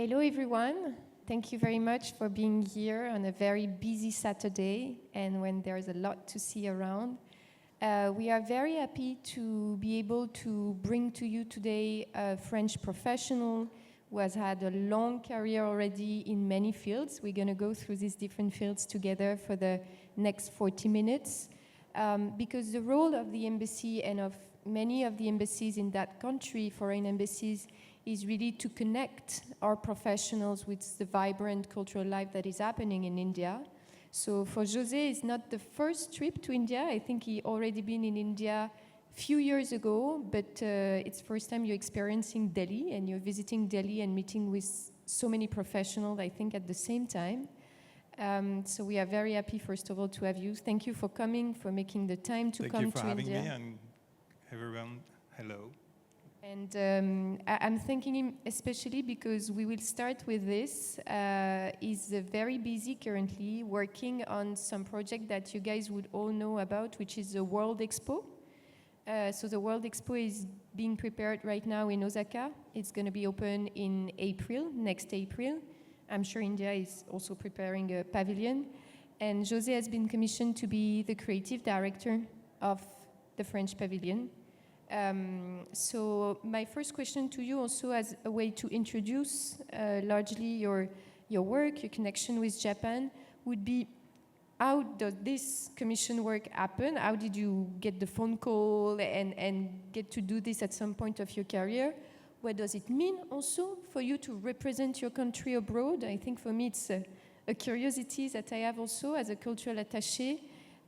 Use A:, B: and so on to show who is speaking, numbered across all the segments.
A: Hello, everyone. Thank you very much for being here on a very busy Saturday and when there's a lot to see around. We are very happy to be able to bring to you today a French professional who has had a long career already in many fields. We're going to go through these different fields together for the next 40 minutes because the role of the embassy and of many of the embassies in that country, foreign embassies, is really to connect our professionals with the vibrant cultural life that is happening in India. So for José, it's not the first trip to India. I think he already been in India a few years ago, but it's the first time you're experiencing Delhi and you're visiting Delhi and meeting with so many professionals, I think, at the same time. So we are very happy, first of all, to have you. Thank you for coming, for making the time to come to India.
B: Thank you for having me, and everyone, hello.
A: And I'm thanking him especially because we will start with this. He's very busy currently working on some project that you guys would all know about, which is the World Expo. So the World Expo is being prepared right now in Osaka. It's going to be open in April, next April. I'm sure India is also preparing a pavilion. And José has been commissioned to be the creative director of the French pavilion. So my first question to you, also as a way to introduce largely your work, your connection with Japan, would be how does this commission work happen? How did you get the phone call and get to do this at some point of your career? What does it mean also for you to represent your country abroad? I think for me it's a curiosity that I have also as a cultural attaché.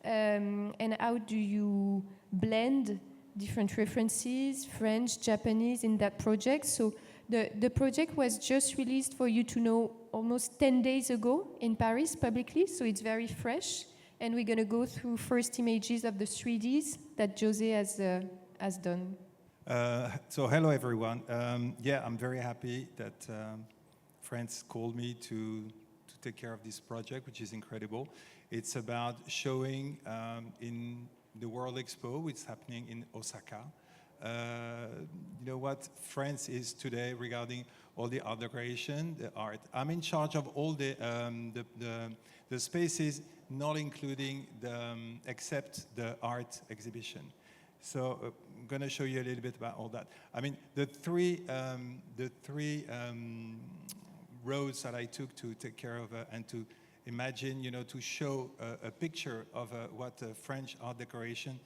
A: And how do you blend different references, French, Japanese, in that project? So the project was just released for you to know almost 10 days ago in Paris publicly, so it's very fresh. And we're going to go through first images of the 3Ds that José has done.
B: So hello, everyone. I'm very happy that France called me to take care of this project, which is incredible. It's about showing in the World Expo, which is happening in Osaka. You know what France is today regarding all the art decoration, the art. I'm in charge of all the spaces, not including except the art exhibition. So I'm going to show you a little bit about all that. I mean, the three roads that I took to take care of and to imagine, to show a picture of what French art decoration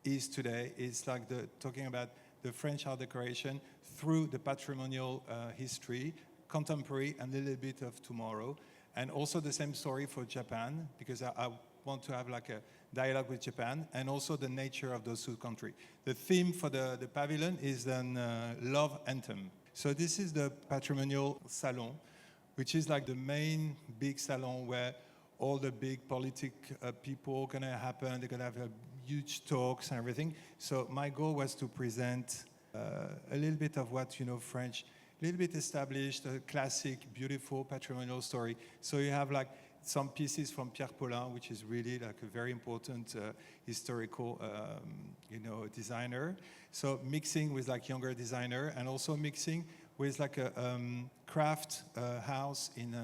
B: is today. It's like talking about the French art decoration through the patrimonial history, contemporary, and a little bit of tomorrow. And also the same story for Japan, because I want to have like a dialogue with Japan, and also the nature of those two countries. The theme for the pavilion is then Love Anthem. So this is the patrimonial salon, which is like the main big salon where all the big people are going to happen. They're going to have huge talks and everything. So my goal was to present a little bit of what, French, a little bit established, a classic, beautiful patrimonial story. So you have like some pieces from Pierre Paulin, which is really like a very important historical, designer. So mixing with like younger designer, and also mixing with like a craft house in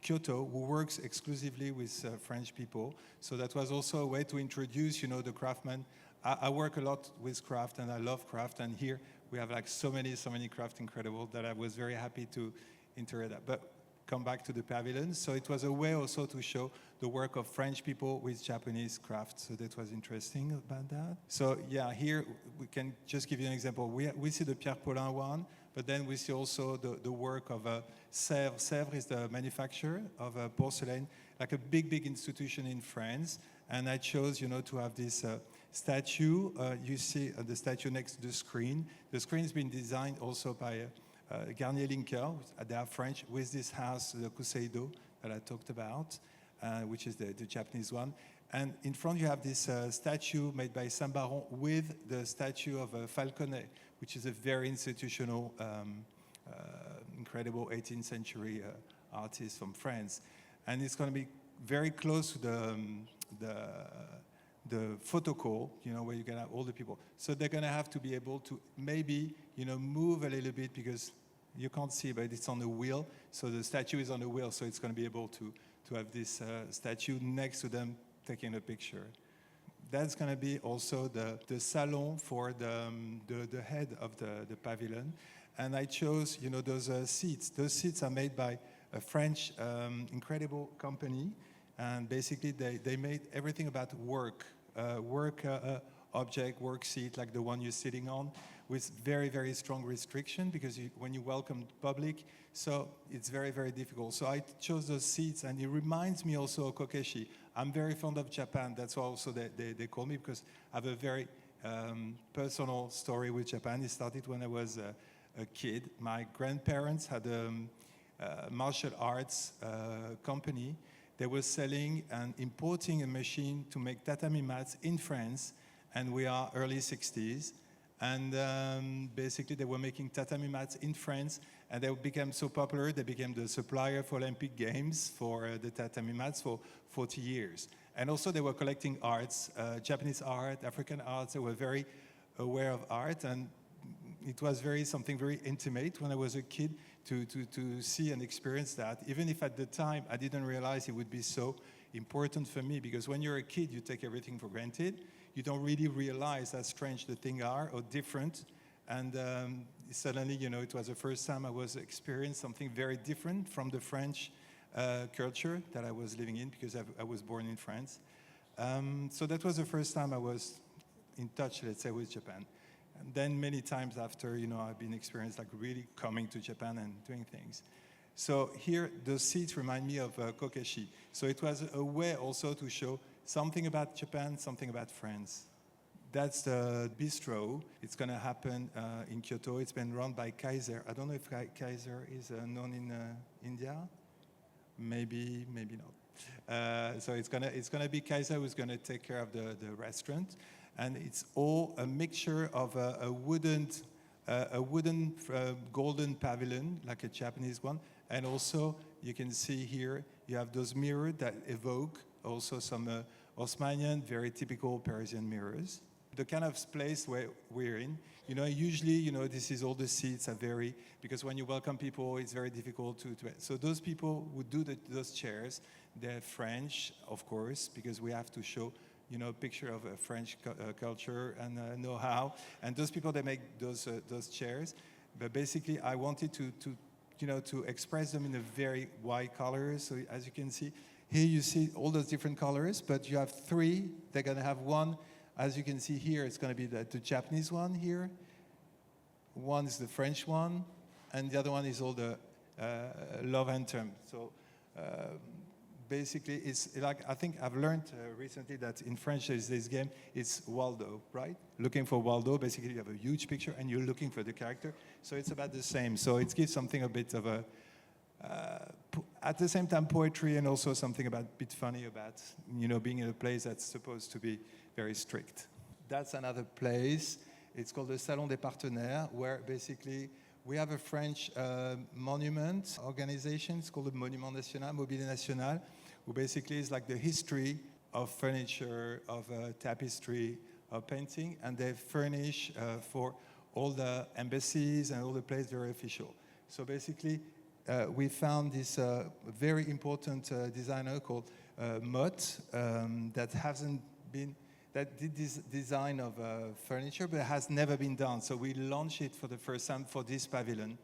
B: Kyoto who works exclusively with French people. So that was also a way to introduce, the craftsmen. I work a lot with craft and I love craft, and here we have like so many craft incredible that I was very happy to integrate that. But come back to the pavilion. So it was a way also to show the work of French people with Japanese craft. So that was interesting about that. So yeah, here we can just give you an example. We see the Pierre Paulin one, but then we see also the work of Sèvres. Sèvres is the manufacturer of porcelain, like a big institution in France. And I chose, to have this statue. You see the statue next to the screen. The screen has been designed also by Garnier Linker, they are French, with this house, the Kuseido, that I talked about, which is the Japanese one. And in front you have this statue made by Saint-Baron with the statue of Falconet, which is a very institutional, incredible 18th century artist from France. And it's going to be very close to the photo call, where you're going to have all the people. So they're going to have to be able to maybe, move a little bit, because You can't see, but it's on a wheel. So the statue is on a wheel, so it's going to be able to have this statue next to them taking a picture. That's going to be also the salon for the head of the pavilion. And I chose, those seats. Those seats are made by a French incredible company. And basically, they made everything about work object, work seat, like the one you're sitting on, with very, very strong restriction, because when you welcome public, so it's very, very difficult. So I chose those seats, and it reminds me also of Kokeshi. I'm very fond of Japan. That's why also they call me, because I have a very personal story with Japan. It started when I was a kid. My grandparents had a martial arts company. They were selling and importing a machine to make tatami mats in France, and we are early 60s. And basically, they were making tatami mats in France, and they became so popular, they became the supplier for Olympic Games for the tatami mats for 40 years. And also, they were collecting arts, Japanese art, African arts. They were very aware of art, and it was something very intimate when I was a kid to see and experience that, even if at the time I didn't realize it would be so important for me, because when you're a kid, you take everything for granted. You don't really realize how strange the things are or different. And suddenly, it was the first time I was experiencing something very different from the French culture that I was living in, because I was born in France. So that was the first time I was in touch, let's say, with Japan. And then many times after, I've been experienced like really coming to Japan and doing things. So here, the seats remind me of Kokeshi. So it was a way also to show something about Japan, something about France. That's the bistro. It's going to happen in Kyoto. It's been run by Kaiser. I don't know if Kaiser is known in India. Maybe not. So it's gonna be Kaiser who's going to take care of the restaurant. And it's all a mixture of a wooden golden pavilion, like a Japanese one. And also, you can see here, you have those mirrors that evoke also some Haussmannian, very typical Parisian mirrors. The kind of place where we're in, usually, this is all the seats are very, because when you welcome people, it's very difficult to so those people who do those chairs, they're French, of course, because we have to show, a picture of a French culture and know-how. And those people, they make those chairs. But basically, I wanted to express them in a very wide colors. So as you can see, here you see all those different colors, but you have three. They're going to have one. As you can see here, it's going to be the Japanese one here. One is the French one, and the other one is all the love anthem. So basically, it's like, I think I've learned recently that in French there's this game, it's Waldo, right? Looking for Waldo, basically you have a huge picture and you're looking for the character. So it's about the same. So it gives something a bit of a, at the same time poetry, and also something a bit funny about, being in a place that's supposed to be very strict. That's another place. It's called the Salon des Partenaires, where basically we have a French monument organization. It's called the Monument National, Mobilier National, who basically is like the history of furniture, of tapestry, of painting, and they furnish for all the embassies and all the places very official. So basically, we found this very important designer called Mott that did this design of furniture, but it has never been done. So we launched it for the first time for this pavilion.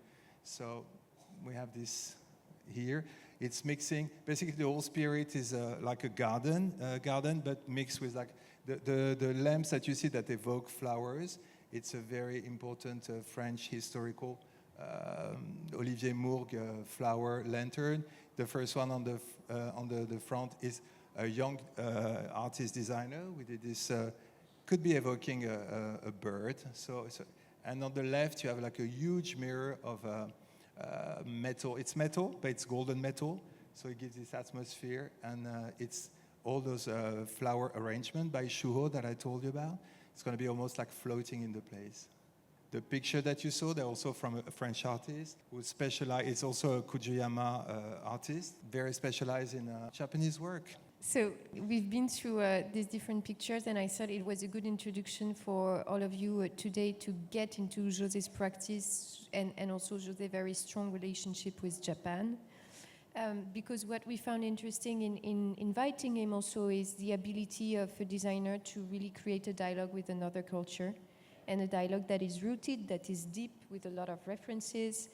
B: So we have this here. It's mixing, basically the whole spirit is like a garden, but mixed with like the lamps that you see that evoke flowers. It's a very important French historical Olivier Mourgue flower lantern. The first one on the front is a young artist designer. We did this, could be evoking a bird. And on the left, you have like a huge mirror of metal. It's metal, but it's golden metal. So it gives this atmosphere. And it's all those flower arrangement by Shuho that I told you about. It's going to be almost like floating in the place. The picture that you saw, they're also from a French artist who specializes, it's also a Kujiyama artist, very specialized in Japanese work.
A: So we've been through these different pictures, and I thought it was a good introduction for all of you today to get into José's practice and also José's very strong relationship with Japan. Because what we found interesting in inviting him also is the ability of a designer to really create a dialogue with another culture, and a dialogue that is rooted, that is deep, with a lot of references.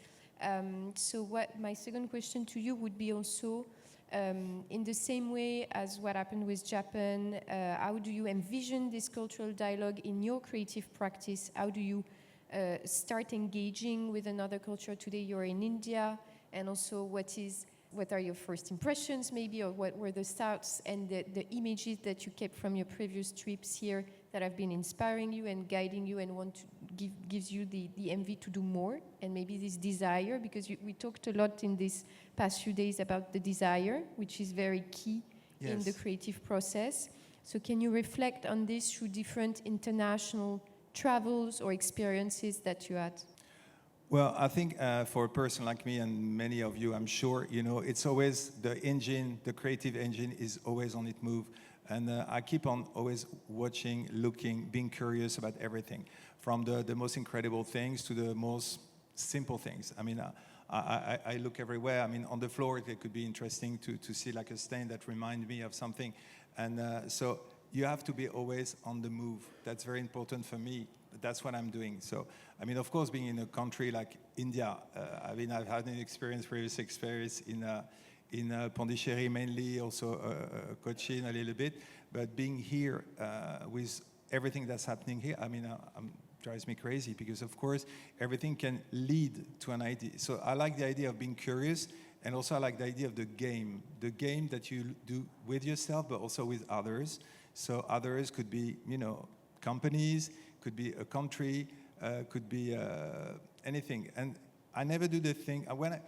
A: So what my second question to you would be also, in the same way as what happened with Japan, how do you envision this cultural dialogue in your creative practice? How do you start engaging with another culture? Today you're in India, and also what are your first impressions maybe, or what were the starts and the images that you kept from your previous trips here that have been inspiring you and guiding you and want to gives you the envy to do more, and maybe this desire, because we talked a lot in these past few days about the desire, which is very key in the creative process. So can you reflect on this through different international travels or experiences that you had?
B: Well, I think for a person like me and many of you, I'm sure, it's always the engine, the creative engine is always on its move. And I keep on always watching, looking, being curious about everything, from the most incredible things to the most simple things. I mean, I look everywhere. I mean, on the floor, it could be interesting to see like a stain that reminds me of something. And so you have to be always on the move. That's very important for me. That's what I'm doing. So, I mean, of course, being in a country like India, I mean, I've had an previous experience in Pondicherry mainly, also Cochin a little bit. But being here with everything that's happening here, I mean, drives me crazy because, of course, everything can lead to an idea. So I like the idea of being curious, and also I like the idea of the game that you do with yourself, but also with others. So others could be, companies, could be a country, could be anything. And I never do the thing. When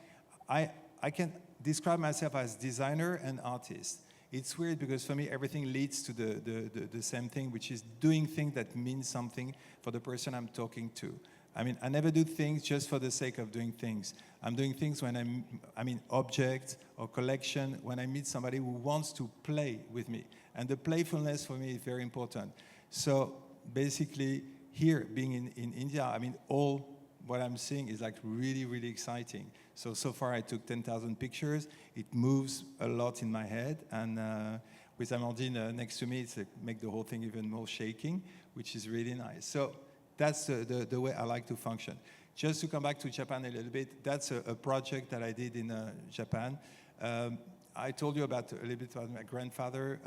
B: I can describe myself as designer and artist. It's weird because for me, everything leads to the same thing, which is doing things that mean something for the person I'm talking to. I mean, I never do things just for the sake of doing things. I'm doing things when object or collection, when I meet somebody who wants to play with me. And the playfulness for me is very important. So basically, here, being in India, I mean, all what I'm seeing is like really, really exciting. So far I took 10,000 pictures. It moves a lot in my head. And with Amandine next to me, it's make the whole thing even more shaking, which is really nice. So that's the way I like to function. Just to come back to Japan a little bit, that's a project that I did in Japan. I told you a little bit about my grandfather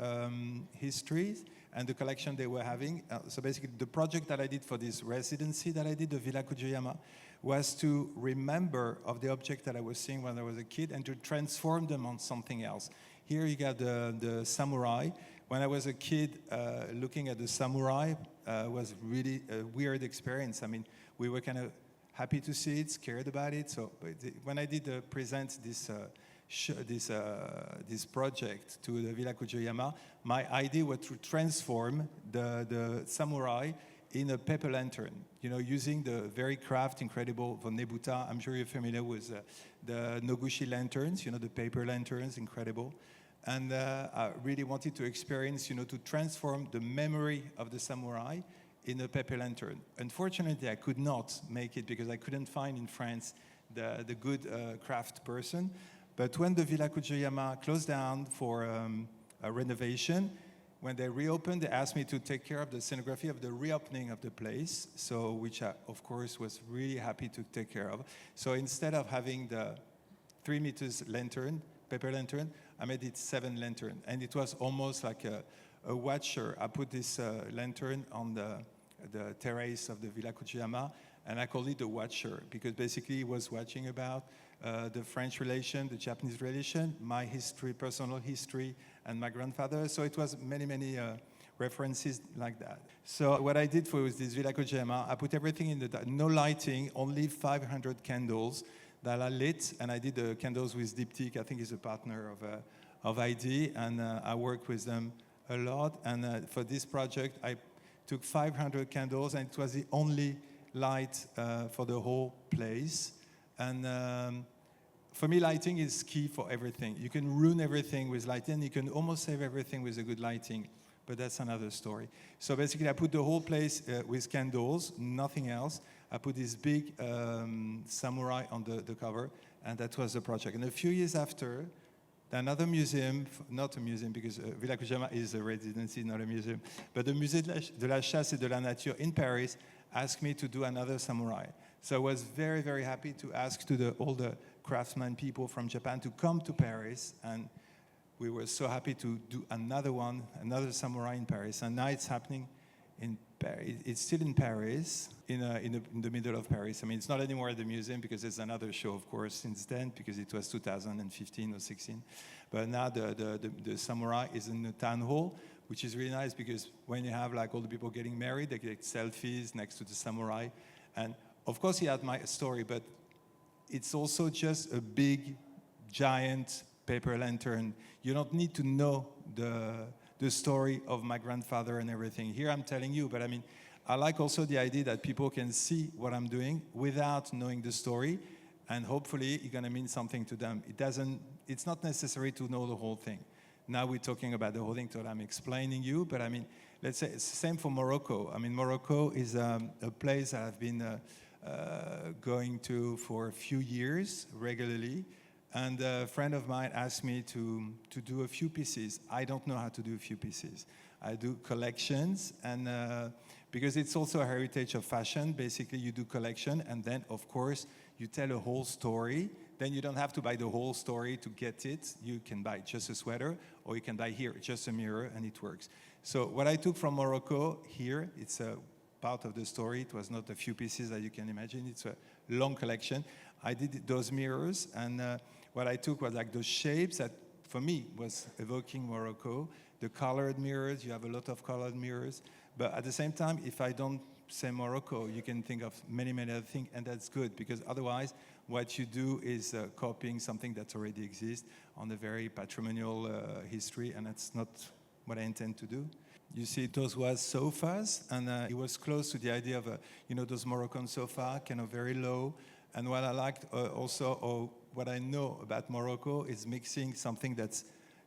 B: histories and the collection they were having. So basically, the project that I did for this residency that I did, the Villa Kujuyama, was to remember of the object that I was seeing when I was a kid and to transform them on something else. Here you got the samurai. When I was a kid, looking at the samurai was really a weird experience. I mean, we were kind of happy to see it, scared about it. So when I did present this project to the Villa Kujuyama, my idea was to transform the samurai in a paper lantern, using the very incredible von Nebuta. I'm sure you're familiar with the Noguchi lanterns, the paper lanterns, incredible. And I really wanted to experience, to transform the memory of the samurai in a paper lantern. Unfortunately, I could not make it because I couldn't find in France the good craft person. But when the Villa Kujuyama closed down for a renovation, when they reopened, they asked me to take care of the scenography of the reopening of the place, so which I, of course, was really happy to take care of. So instead of having the 3 meters lantern, paper lantern, I made it 7 lantern. And it was almost like a watcher. I put this lantern on the terrace of the Villa Kujuyama, and I called it the watcher, because basically he was watching about the French relation, the Japanese relation, my history, personal history, and my grandfather. So it was many references like that. So what I did for this Villa Kujuyama, I put everything in no lighting, only 500 candles that are lit, and I did the candles with Diptyque. I think he's a partner of ID, and I worked with them a lot. And for this project, I took 500 candles, and it was the only light for the whole place. And for me, lighting is key for everything. You can ruin everything with lighting. You can almost save everything with a good lighting, but that's another story. So basically, I put the whole place with candles, nothing else. I put this big samurai on the cover, and that was the project. And a few years after, another museum, not a museum because Villa Kujama is a residency, not a museum, but the Musée de la Chasse et de la Nature in Paris asked me to do another samurai. So I was very, very happy to ask to all the craftsman people from Japan to come to Paris, and we were so happy to do another one, another samurai in Paris. And now it's happening in Paris. It's still in Paris, in the middle of Paris. I mean, it's not anymore at the museum because there's another show, of course, since then, because it was 2015 or 16. But now the samurai is in the town hall, which is really nice because when you have like all the people getting married, they get selfies next to the samurai. And of course, he had my story, but it's also just a big, giant paper lantern. You don't need to know the story of my grandfather and everything. Here I'm telling you, but I mean, I like also the idea that people can see what I'm doing without knowing the story, and hopefully it's gonna mean something to them. It's not necessary to know the whole thing. Now we're talking about the whole thing that I'm explaining you, but I mean, let's say it's the same for Morocco. I mean, Morocco is a place that I've been going to for a few years regularly. And a friend of mine asked me to do a few pieces. I don't know how to do a few pieces. I do collections, and because it's also a heritage of fashion, basically you do collection, and then, of course, you tell a whole story. Then you don't have to buy the whole story to get it. You can buy just a sweater, or you can buy here just a mirror, and it works. So what I took from Morocco here, it's a part of the story. It was not a few pieces that you can imagine. It's a long collection. I did those mirrors, and what I took was like those shapes that, for me, was evoking Morocco. The colored mirrors, you have a lot of colored mirrors. But at the same time, if I don't say Morocco, you can think of many, many other things, and that's good, because otherwise, what you do is copying something that already exists on a very patrimonial history, and that's not what I intend to do. You see, those was sofas, and it was close to the idea of, those Moroccan sofa, kind of very low. And what I liked also, what I know about Morocco is mixing something that's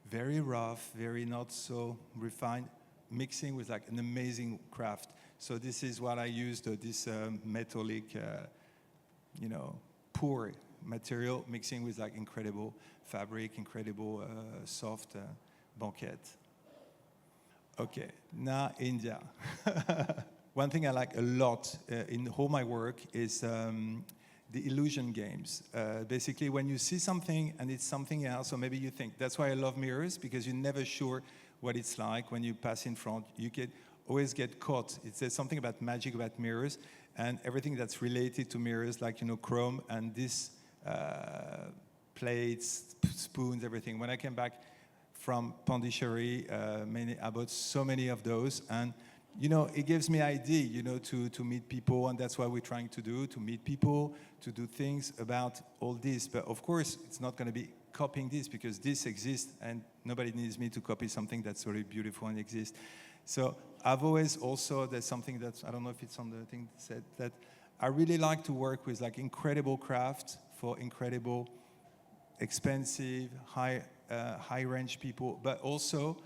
B: very rough, very not so refined, mixing with like an amazing craft. So this is what I used, this metallic, poor material, mixing with like incredible fabric, incredible soft banquette. Okay, now India. One thing I like a lot in all my work is the illusion games. Basically, when you see something and it's something else, or maybe you think, that's why I love mirrors, because you're never sure what it's like when you pass in front. You always get caught. There's something about magic about mirrors, and everything that's related to mirrors, like, chrome and this plates, spoons, everything. When I came back from Pondicherry, I bought so many of those, and it gives me idea, to meet people, and that's what we're trying to do, to meet people, to do things about all this. But of course, it's not going to be copying this, because this exists, and nobody needs me to copy something that's really beautiful and exists. So I've always also, there's something that, I don't know if it's on the thing said, that I really like to work with like incredible craft for incredible, expensive, high-range people, but also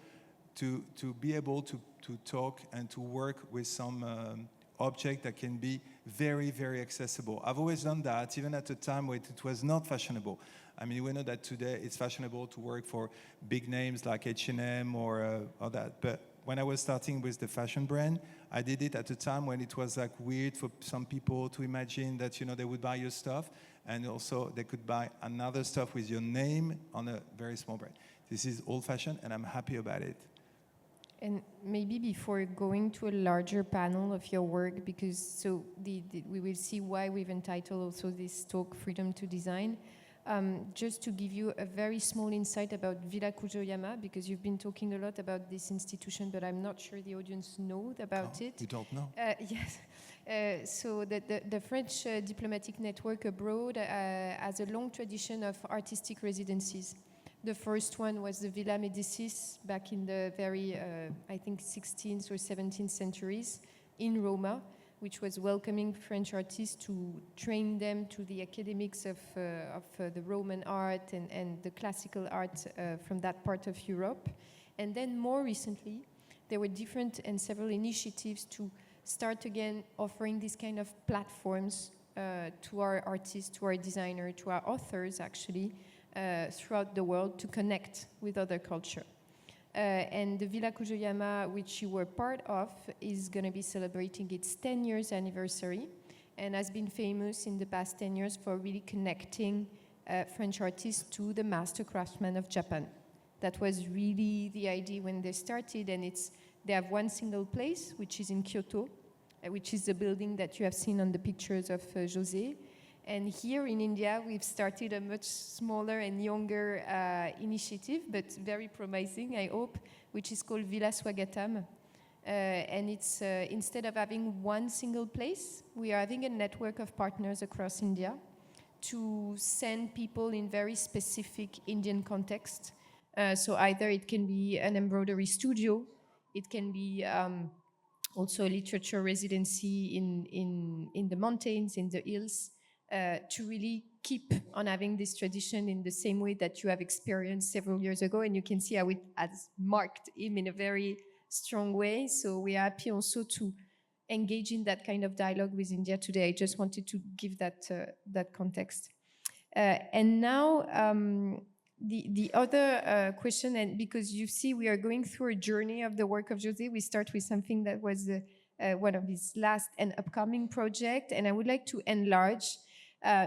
B: to be able to talk and to work with some object that can be very, very accessible. I've always done that, even at a time when it was not fashionable. I mean, we know that today it's fashionable to work for big names like H&M or that. But when I was starting with the fashion brand, I did it at a time when it was like weird for some people to imagine that, they would buy your stuff, and also they could buy another stuff with your name on a very small brand. This is old-fashioned, and I'm happy about it.
A: And maybe before going to a larger panel of your work, because we will see why we've entitled also this talk "Freedom to Design." Just to give you a very small insight about Villa Kujama, because you've been talking a lot about this institution, but I'm not sure the audience knows about it.
B: You don't know?
A: Yes. So the French diplomatic network abroad has a long tradition of artistic residencies. The first one was the Villa Médicis back in the very, I think, 16th or 17th centuries in Roma. which was welcoming French artists to train them to the academics of the Roman art and the classical art from that part of Europe. And then more recently, there were different and several initiatives to start again offering these kind of platforms to our artists, to our designers, to our authors actually, throughout the world to connect with other culture. And the Villa Kujoyama, which you were part of, is going to be celebrating its 10 years anniversary and has been famous in the past 10 years for really connecting French artists to the master craftsmen of Japan. That was really the idea when they started, and they have one single place, which is in Kyoto, which is the building that you have seen on the pictures of José. And here in India, we've started a much smaller and younger initiative, but very promising, I hope, which is called Villa Swagatam. And it's instead of having one single place, we are having a network of partners across India to send people in very specific Indian context. So either it can be an embroidery studio, it can be also a literature residency in the mountains, in the hills, to really keep on having this tradition in the same way that you have experienced several years ago. And you can see how it has marked him in a very strong way. So we are happy also to engage in that kind of dialogue with India today. I just wanted to give that context. And now the other question, and because you see we are going through a journey of the work of José, we start with something that was one of his last and upcoming project, and I would like to enlarge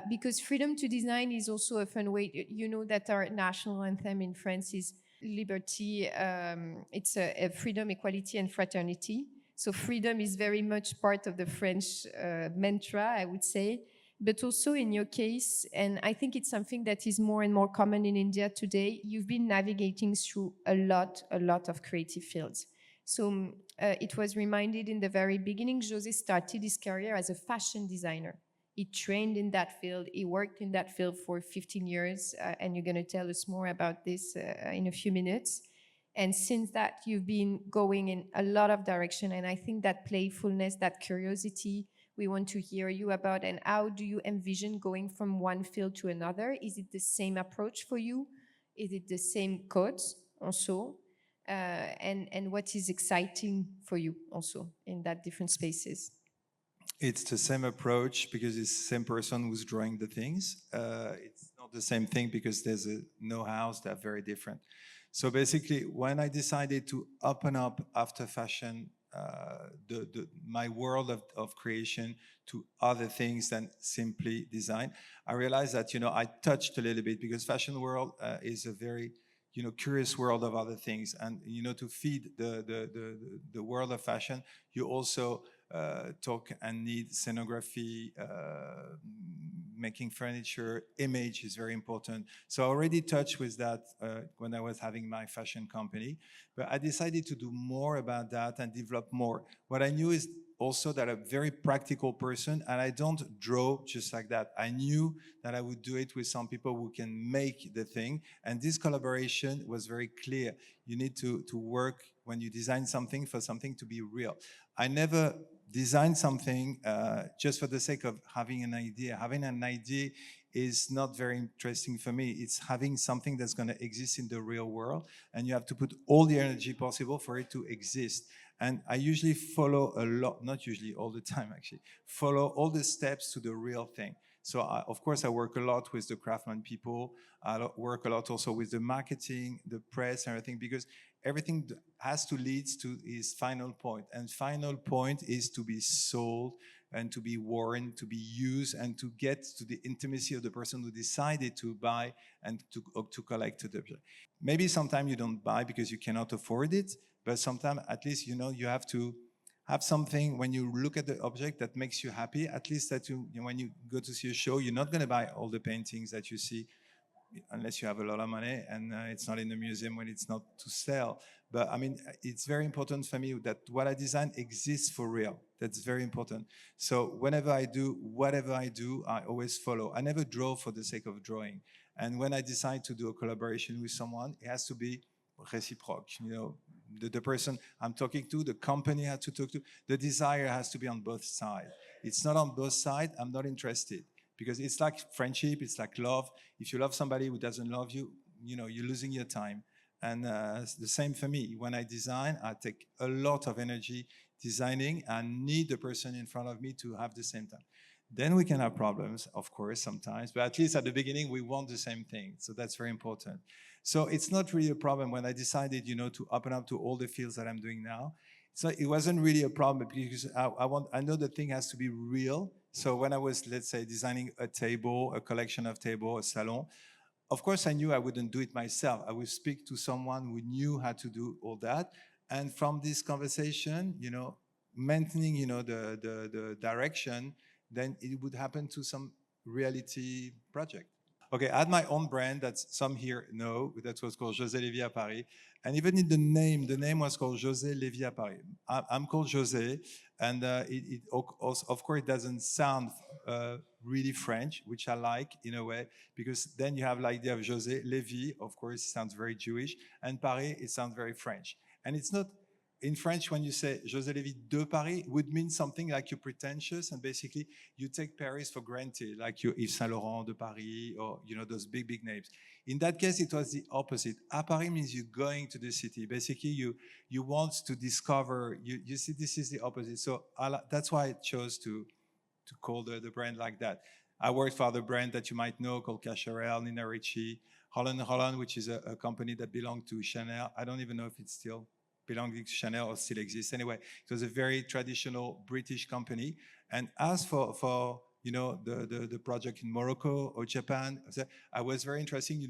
A: because freedom to design is also a fun way. You know that our national anthem in France is liberty, it's a freedom, equality, and fraternity. So freedom is very much part of the French mantra, I would say, but also in your case, and I think it's something that is more and more common in India today, you've been navigating through a lot of creative fields. So it was reminded in the very beginning, José started his career as a fashion designer. He trained in that field. He worked in that field for 15 years, and you're going to tell us more about this in a few minutes. And since that, you've been going in a lot of direction, and I think that playfulness, that curiosity, we want to hear you about. And how do you envision going from one field to another? Is it the same approach for you? Is it the same codes also? And what is exciting for you also in that different spaces?
B: It's the same approach because it's the same person who's drawing the things. It's not the same thing because there's a know-hows that are very different. So basically, when I decided to open up after fashion, my world of creation to other things than simply design, I realized that, I touched a little bit because fashion world is a very, curious world of other things. And, to feed the world of fashion, you also talk and need scenography, making furniture, image is very important. So I already touched with that when I was having my fashion company, but I decided to do more about that and develop more. What I knew is also that I'm a very practical person and I don't draw just like that. I knew that I would do it with some people who can make the thing, and this collaboration was very clear. You need to work when you design something for something to be real. I never design something just for the sake of having an idea. Having an idea is not very interesting for me. It's having something that's going to exist in the real world, and you have to put all the energy possible for it to exist. And I usually follow a lot, not usually, all the time actually, follow all the steps to the real thing. So of course I work a lot with the craftsman people. I work a lot also with the marketing, the press, and everything, because everything has to lead to its final point. And final point is to be sold and to be worn, to be used, and to get to the intimacy of the person who decided to buy and to collect the object. Maybe sometimes you don't buy because you cannot afford it, but sometimes at least you have to have something when you look at the object that makes you happy. At least that when you go to see a show, you're not going to buy all the paintings that you see unless you have a lot of money, and it's not in the museum when it's not to sell. But I mean, it's very important for me that what I design exists for real. That's very important. So whenever I do, whatever I do, I always follow. I never draw for the sake of drawing. And when I decide to do a collaboration with someone, it has to be reciproc, the person I'm talking to, the company I have to talk to, the desire has to be on both sides. It's not on both sides, I'm not interested. Because it's like friendship, it's like love. If you love somebody who doesn't love you, you're losing your time. And it's the same for me. When I design, I take a lot of energy designing and need the person in front of me to have the same time. Then we can have problems, of course, sometimes, but at least at the beginning, we want the same thing. So that's very important. So it's not really a problem when I decided, to open up to all the fields that I'm doing now. So it wasn't really a problem because I know the thing has to be real. So when I was, let's say, designing a table, a collection of tables, a salon, of course, I knew I wouldn't do it myself. I would speak to someone who knew how to do all that. And from this conversation, maintaining, the direction, then it would happen to some reality project. Okay, I had my own brand that some here know, that was called José Lévy à Paris. And even in the name was called José Lévy à Paris. I'm called José, and of course, it doesn't sound really French, which I like in a way, because then you have like the idea of José Lévy, of course, it sounds very Jewish, and Paris, it sounds very French. And it's not, in French, when you say José Lévy de Paris, it would mean something like you're pretentious, and basically you take Paris for granted, like you're Yves Saint Laurent de Paris, or those big names. In that case, it was the opposite. À Paris means you're going to the city. Basically, you want to discover. You see, this is the opposite. So that's why I chose to call the brand like that. I worked for other brand that you might know called Cacharel, Nina Ricci, Holland, which is a company that belonged to Chanel. I don't even know if it's still belonging to Chanel or still exists. Anyway, it was a very traditional British company. And as for the project in Morocco or Japan, I was very interesting,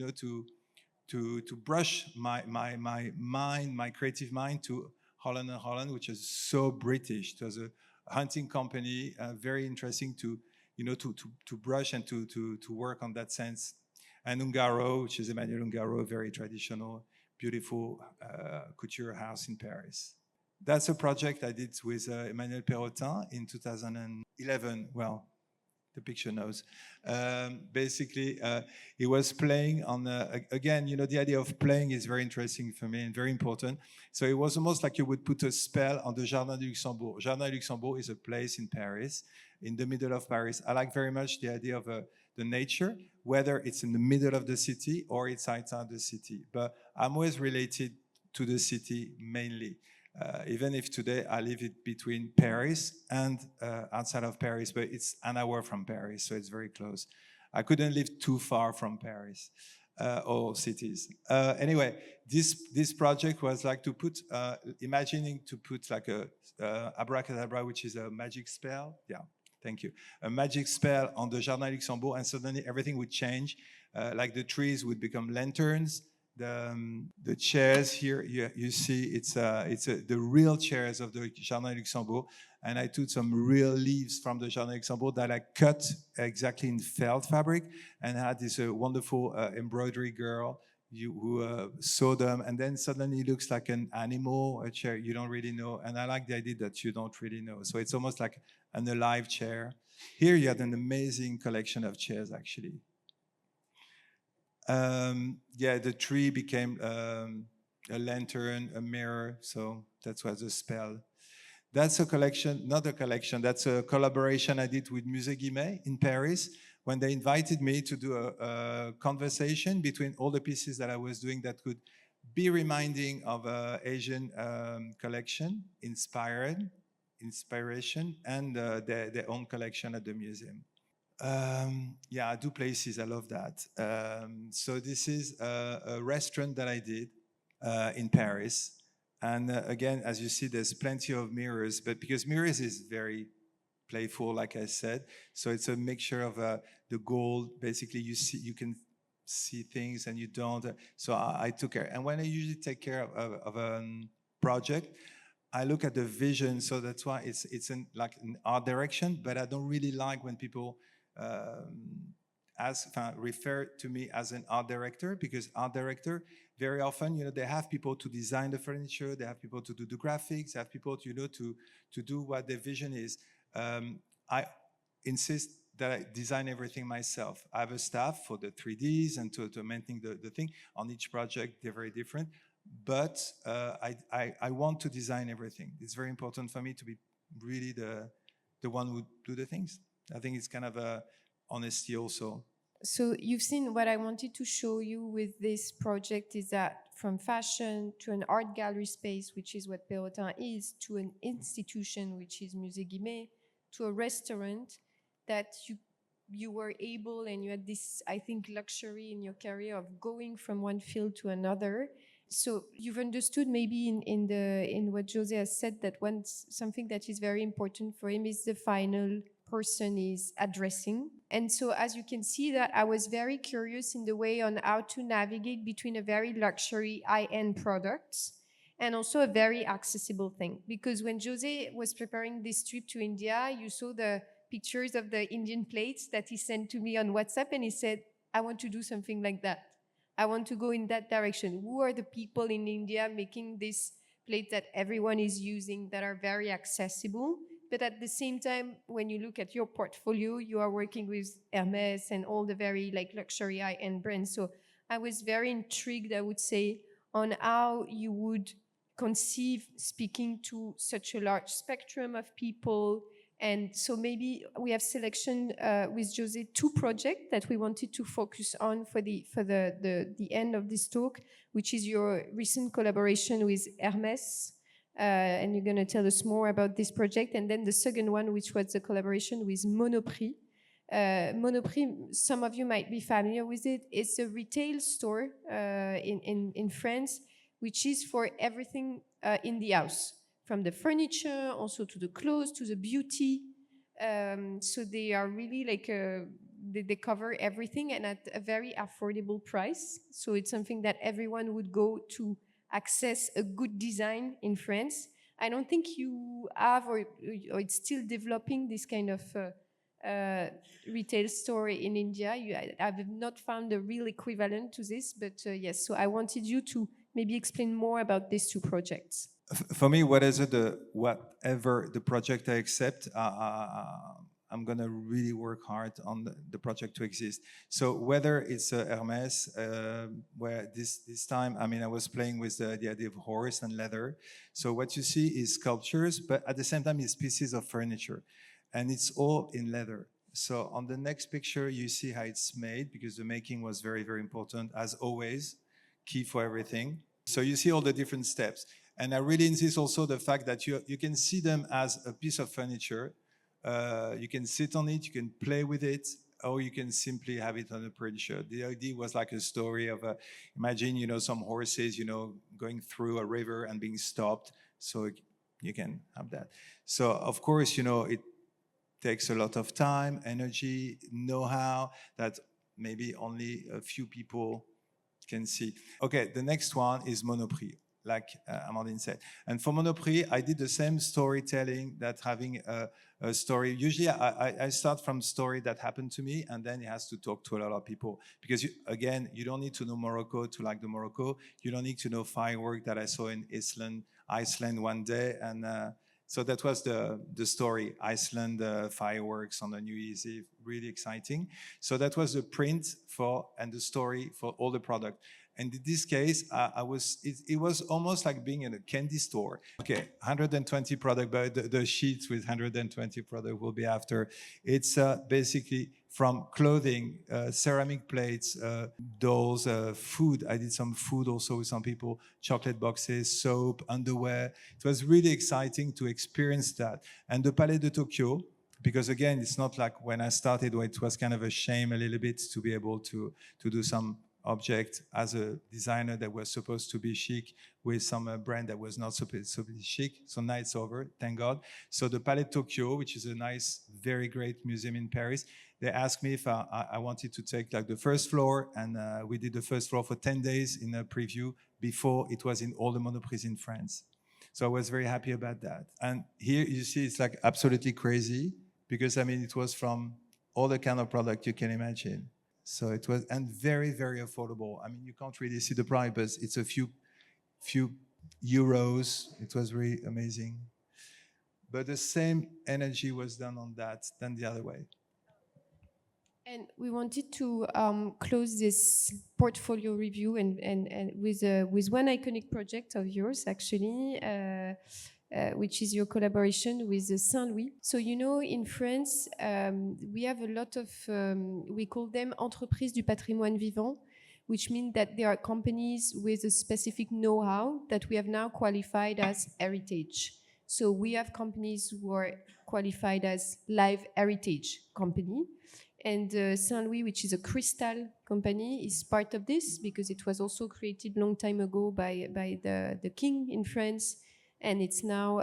B: to brush my mind, my creative mind to Holland, which is so British. It was a hunting company, very interesting to brush and to work on that sense. And Ungaro, which is Emmanuel Ungaro, very traditional, beautiful couture house in Paris. That's a project I did with Emmanuel Perrotin in 2011. Well, the picture knows. Basically, he was playing on, again, the idea of playing is very interesting for me and very important. So it was almost like you would put a spell on the Jardin du Luxembourg. Jardin du Luxembourg is a place in Paris, in the middle of Paris. I like very much the idea of the nature, whether it's in the middle of the city or it's outside the city. But I'm always related to the city mainly. Even if today I live it between Paris and outside of Paris, but it's an hour from Paris, so it's very close. I couldn't live too far from Paris or cities. Anyway, this project was like to put, imagining to put like a abracadabra, which is a magic spell. Yeah, thank you. A magic spell on the Jardin Luxembourg, and suddenly everything would change. Like the trees would become lanterns. The chairs here, you see, it's the real chairs of the Jardin Luxembourg, and I took some real leaves from the Jardin Luxembourg that I cut exactly in felt fabric, and had this wonderful embroidery girl who sewed them, and then suddenly it looks like an animal, a chair you don't really know, and I like the idea that you don't really know, so it's almost like an alive chair. Here you had an amazing collection of chairs, actually. The tree became a lantern, a mirror, so that was a spell. That's a collection, not a collection, that's a collaboration I did with Musée Guimet in Paris, when they invited me to do a conversation between all the pieces that I was doing that could be reminding of an Asian collection, inspiration, and their own collection at the museum. I do places. I love that. So this is a restaurant that I did in Paris. And again, as you see, there's plenty of mirrors, but because mirrors is very playful, like I said. So it's a mixture of the gold. Basically, you can see things and you don't. So I took care. And when I usually take care of a project, I look at the vision. So that's why it's like an art direction, but I don't really like when people refer to me as an art director, because art director, very often, they have people to design the furniture, they have people to do the graphics, they have people to do what their vision is. I insist that I design everything myself. I have a staff for the 3Ds and to maintain the thing. On each project, they're very different. but I want to design everything. It's very important for me to be really the one who do the things. I think it's kind of a honesty also.
A: So you've seen what I wanted to show you with this project is that from fashion to an art gallery space, which is what Perrotin is, to an institution, which is Musée Guimet, to a restaurant, that you were able, and you had this, I think, luxury in your career of going from one field to another. So you've understood maybe in what José has said that something that is very important for him is the final person is addressing. And so as you can see that I was very curious in the way on how to navigate between a very luxury high-end product and also a very accessible thing. Because when José was preparing this trip to India, you saw the pictures of the Indian plates that he sent to me on WhatsApp, and he said, I want to do something like that. I want to go in that direction. Who are the people in India making this plate that everyone is using that are very accessible? But at the same time, when you look at your portfolio, you are working with Hermès and all the very luxury high-end brands. So I was very intrigued, I would say, on how you would conceive speaking to such a large spectrum of people. And so maybe we have selection with José 2 projects that we wanted to focus on for the end of this talk, which is your recent collaboration with Hermès. And you're going to tell us more about this project. And then the second one, which was the collaboration with Monoprix. Monoprix, some of you might be familiar with it. It's a retail store in France, which is for everything in the house, from the furniture, also to the clothes, to the beauty. So they are really they cover everything and at a very affordable price. So it's something that everyone would go to access a good design in France. I don't think you have, or it's still developing this kind of retail store in India. I've not found a real equivalent to this, but yes. So I wanted you to maybe explain more about these 2 projects.
B: For me, whatever the project I accept, I'm going to really work hard on the project to exist. So whether it's Hermès, where this time, I was playing with the idea of horse and leather. So what you see is sculptures, but at the same time, it's pieces of furniture. And it's all in leather. So on the next picture, you see how it's made, because the making was very, very important, as always, key for everything. So you see all the different steps. And I really insist also the fact that you can see them as a piece of furniture. You can sit on it, you can play with it, or you can simply have it on a furniture. The idea was like a story of, imagine, some horses, going through a river and being stopped. So you can have that. So of course, it takes a lot of time, energy, know-how that maybe only a few people can see. Okay, the next one is Monoprix, like Amandine said. And for Monoprix, I did the same storytelling, that having a story. Usually I start from story that happened to me, and then it has to talk to a lot of people. Because you don't need to know Morocco to like the Morocco. You don't need to know firework that I saw in Iceland one day. And so that was the story, Iceland fireworks on the New Year's Eve, really exciting. So that was the print and the story for all the product. And in this case, it was almost like being in a candy store. Okay, 120 product, but the sheets with 120 product will be after. It's basically from clothing, ceramic plates, dolls, food. I did some food also with some people, chocolate boxes, soap, underwear. It was really exciting to experience that. And the Palais de Tokyo, because again, it's not like when I started, where it was kind of a shame a little bit to be able to do some object as a designer that was supposed to be chic with some brand that was not supposed to be chic. So now it's over, thank God. So the Palais Tokyo, which is a nice, very great museum in Paris, they asked me if I wanted to take the first floor, and we did the first floor for 10 days in a preview before it was in all the Monoprix in France. So I was very happy about that. And here you see it's absolutely crazy, because it was from all the kind of product you can imagine. So it was, and very, very affordable. You can't really see the price, but it's a few euros. It was really amazing. But the same energy was done on that than the other way.
A: And we wanted to close this portfolio review and with one iconic project of yours, actually, which is your collaboration with Saint-Louis. So, you know, in France, we have a lot of, we call them entreprises du patrimoine vivant, which means that there are companies with a specific know-how that we have now qualified as heritage. So we have companies who are qualified as live heritage company. And Saint-Louis, which is a crystal company, is part of this because it was also created long time ago by the king in France. And it's now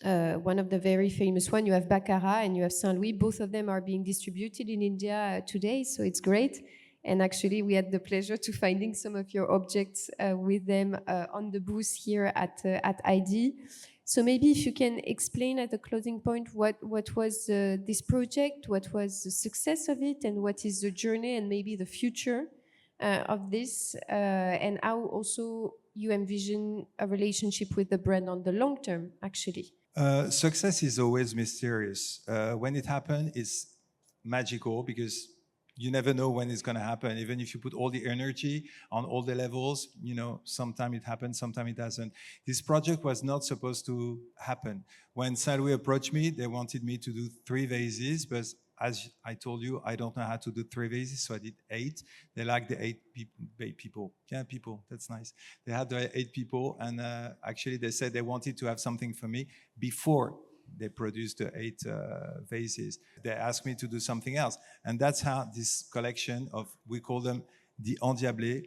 A: one of the very famous one. You have Baccarat and you have Saint-Louis. Both of them are being distributed in India today, so it's great. And actually, we had the pleasure to finding some of your objects with them on the booth here at ID. So maybe if you can explain at the closing point what was this project, what was the success of it, and what is the journey and maybe the future of this, and how also you envision a relationship with the brand on the long term, actually.
B: Success is always mysterious. When it happens, it's magical because you never know when it's going to happen. Even if you put all the energy on all the levels, you know, sometimes it happens, sometimes it doesn't. This project was not supposed to happen. When Saint-Louis approached me, they wanted me to do 3 vases, but as I told you, I don't know how to do 3 vases, so I did 8. They like the 8 people. Yeah, people, that's nice. They had the 8 people, and actually they said they wanted to have something for me before they produced the 8 vases. They asked me to do something else. And that's how this collection of, we call them the Endiablés,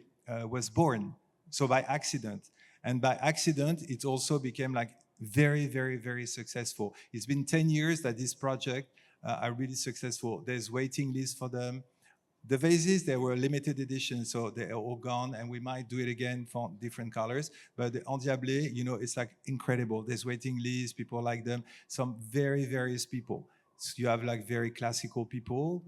B: was born. So by accident. And by accident, it also became like very, very, very successful. It's been 10 years that this project are really successful. There's waiting lists for them. The vases, they were limited edition, so they're all gone, and we might do it again for different colors. But the Endiablés, you know, it's like incredible. There's waiting lists, people like them. Some very various people. So you have like very classical people,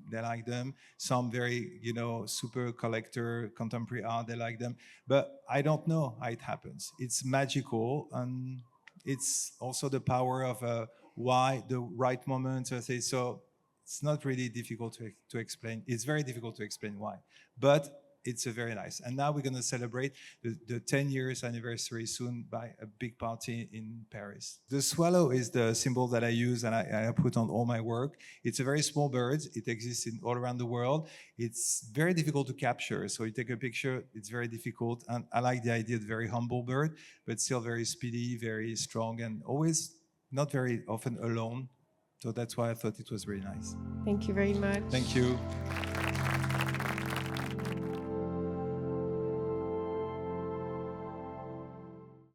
B: they like them. Some very, you know, super collector, contemporary art, they like them. But I don't know how it happens. It's magical, and it's also the power of why the right moment. I say so. It's not really difficult to explain. It's very difficult to explain why, but it's a very nice. And now we're going to celebrate the 10 years anniversary soon by a big party in Paris. The swallow is the symbol that I use and I put on all my work. It's a very small bird. It exists all around the world. It's very difficult to capture. So you take a picture, it's very difficult. And I like the idea of a very humble bird, but still very speedy, very strong, and always not very often alone. So that's why I thought it was very nice.
A: Thank you very much.
B: Thank you.